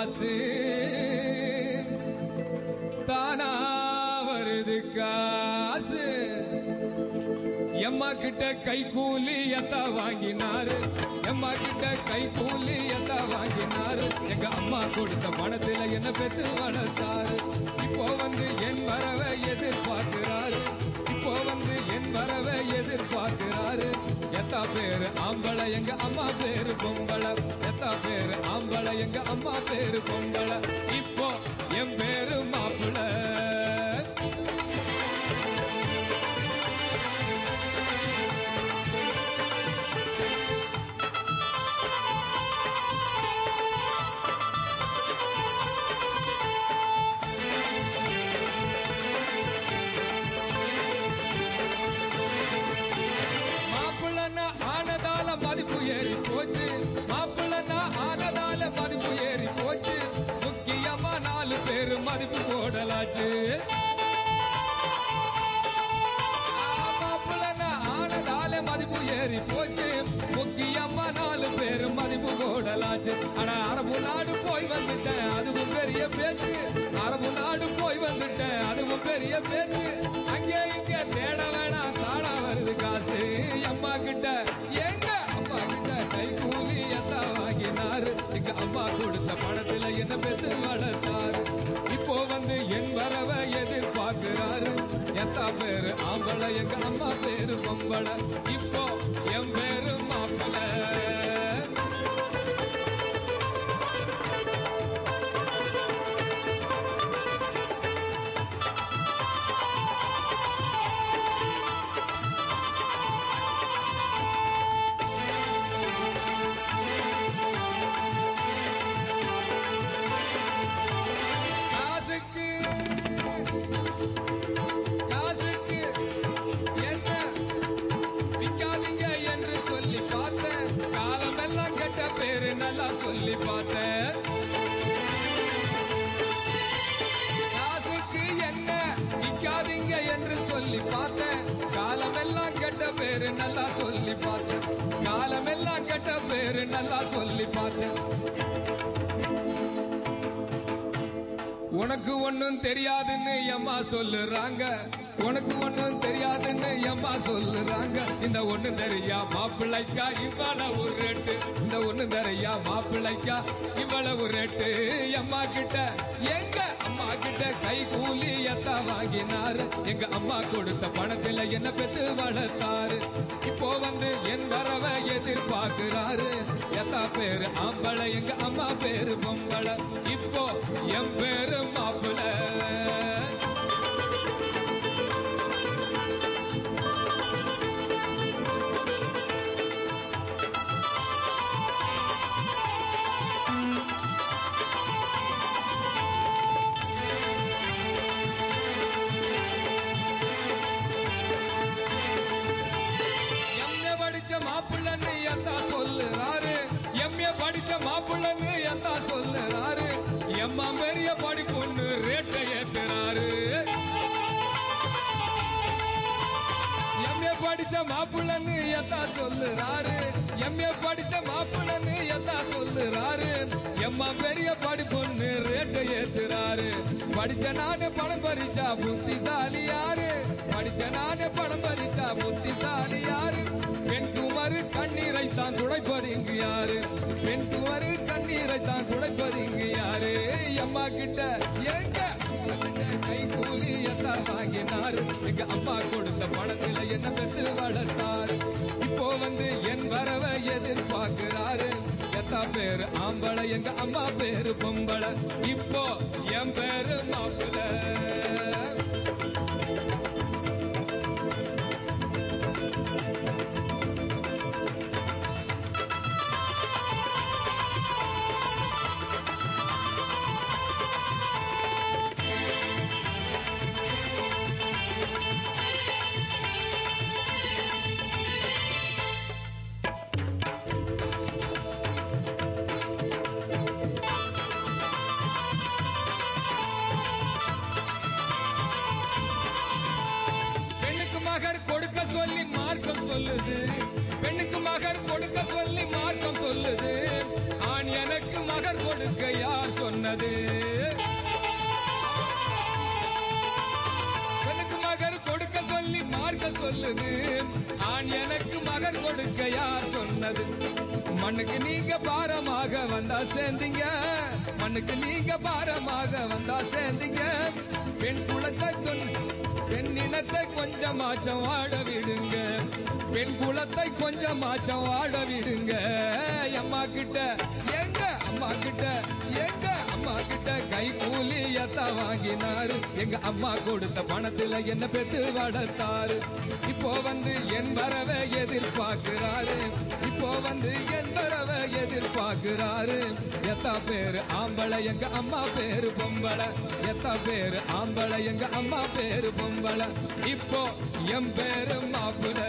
காசு தானா வருது காசு எம்மா கிட்ட கை கூலி எத்த வாங்கினாரு எம்மா கிட்ட கை கூலி எத்த வாங்கினாரு எங்க அம்மா கொடுத்த பணத்துல என்ன பெற்று வளர்த்தாரு இப்போ வந்து என் வரவை எதிர்பார்க்கிறாரு இப்போ வந்து என் வரவை எதிர்பார்க்கிறாரு எத்தா பேரு ஆம்பளை எங்க அம்மா பேரு பொம்பளை எத்தா பேரு ஆம்பளை எங்க அம்மா பேரு பொம்பளை இப்போ என் பேரு மாப்பிள்ளை மதிப்பு ஏறி போச்சு மாப்பிள்ளை ஆனதால மதிப்பு ஏறி போச்சு முக்கியமா 4 பேரு மதிப்பு போடலாச்சு மாப்பிள்ளை ஆனதால மதிப்பு ஏறி போச்சு முக்கியமா 4 பேரு மதிப்பு போடலாச்சு ஆனா அரபு நாடு போய் வந்துட்டேன் அதுவும் பெரிய பேச்சு அரபு நாடு போய் வந்துட்டேன் அதுவும் பெரிய பேச்சு அங்கே இங்க தேட வேணாம் தானா வருது காசு அம்மா கிட்ட எங்க அம்மா கிட்ட கை கூலி எத்தா வாங்கினாரு எங்க அம்மா கொடுத்த பணத்துல என்ன பெற்று வளர்த்தாரு இப்போ வந்து என் வரவை எதிர்பார்க்கிறாரு எத்தா பேரு ஆம்பளை எங்க அம்மா பேரு பொம்பளை இப்போ என் பேரு மாப்பிள்ளை காசுக்கு என்ன விக்காதீங்க என்று சொல்லி பார்த்தேன் காலமெல்லாம் கெட்ட பேரு நல்லா சொல்லி பார்த்தேன் காசுக்கு என்ன விக்காதீங்க என்று சொல்லி பார்த்தேன் காலமெல்லாம் கெட்ட பேரு நல்லா சொல்லி பார்த்தேன் காலமெல்லாம் கெட்ட பேரு நல்லா சொல்லி பார்த்தேன் உனக்கு ஒண்ணும் தெரியாதுன்னு அம்மா சொல்லுறாங்க உனக்கு ஒண்ணும் தெரியாதுன்னு அம்மா சொல்லுறாங்க இந்த ஒண்ணு தெரியா மாப்பிள்ளைக்கா இவ்வளவு ரேட்டு இந்த ஒண்ணு தெரியா மாப்பிள்ளைக்கா இவ்வளவு ரேட்டு அம்மா கிட்ட எங்க அம்மா கிட்ட கை கூலி எத்தா வாங்கினாரு எங்க அம்மா கொடுத்த பணத்துல என்ன பெற்று வளர்த்தாரு இப்போ வந்து என் வரவை எதிர்பார்க்கிறாரு எத்தா பேரு ஆம்பளை எங்க அம்மா பேரு பொம்பளை இப்போ என் பேரு மாப்பிள்ளை மாப்பிள்ளன்னு எத்தா சொல்லுறாரு எம்ஏ படிச்ச மாப்பிள்ளன்னு எத்தா சொல்லுறாரு எம்மா பெரிய படிப்புன்னு ரேட்டை ஏத்துறாரு எம்ஏ படிச்ச மாப்பிள்ளன்னு எத்தா சொல்லுறாரு எம்ஏ படிச்ச மாப்பிள்ளன்னு எத்தா சொல்லுறாரு எம்மா பெரிய படிப்புன்னு ரேட்டை ஏத்துறாரு படிச்ச நானே பணம் பறிச்சா புத்திசாலி யாரு படிச்ச நானே பணம் பறிச்சா புத்திசாலி யாரு பெண் குமரு கண்ணீரை தான் துடைப்பது இங்கு யாரு பெண் குமரு கண்ணீரை தான் துடைப்பது இங்கு யாரு அம்மா கிட்ட எங்க கை கூலி எத்தா வாங்கினாரு எங்க அம்மா கொடுத்த பணத்துல என்ன பெற்று வளர்த்தாரு இப்போ வந்து என் வரவை எதிர்பார்க்கிறாரு எத்தா பேரு ஆம்பளை எங்க அம்மா பேரு பொம்பளை இப்போ என் பேரு மாப்பிள்ளை சொல்லி மார்க்கம் சொல்லுது பெண்ணுக்கு மகர் கொடுக்க சொல்லி மார்க்கம் சொல்லுது ஆண் எனக்கு மகர் கொடுக்க யார் சொன்ன சொன்னது. எனக்கு மகர் கொடுக்க சொல்லி மார்க்க சொல்லுது. ஆண் எனக்கு மகர் கொடுக்க யார் சொன்னது? மண்ணுக்கு நீங்க பாரமாக வந்தா சேர்ந்தீங்க, மண்ணுக்கு நீங்க பாரமாக வந்தா சேர்ந்தீங்க. பெண் குலத்தை பெண் இனத்தை கொஞ்சமாச்சம் வாட விடுங்க, பெண் குலத்தை கொஞ்சமாச்சம் வாட விடுங்க. அம்மா கிட்ட எங்க அம்மா கிட்ட எங்க அம்மா கிட்ட கை கூலியத்தா வாங்கினாரு. எங்க அம்மா கொடுத்த பணத்துல என்ன பெத்து வளர்த்தாரு. இப்போ வந்து என் வரவை எதிர்பார்க்கிறாரு, இப்போ வந்து என் வரவை எதிர்பார்க்கிறாரு. எத்தா பேரு ஆம்பளை எங்க அம்மா பேரு பொம்பளை, எத்தா பேரு ஆம்பளை எங்க அம்மா பேரு பொம்பளை. இப்போ என் பேரு மாப்பிளை,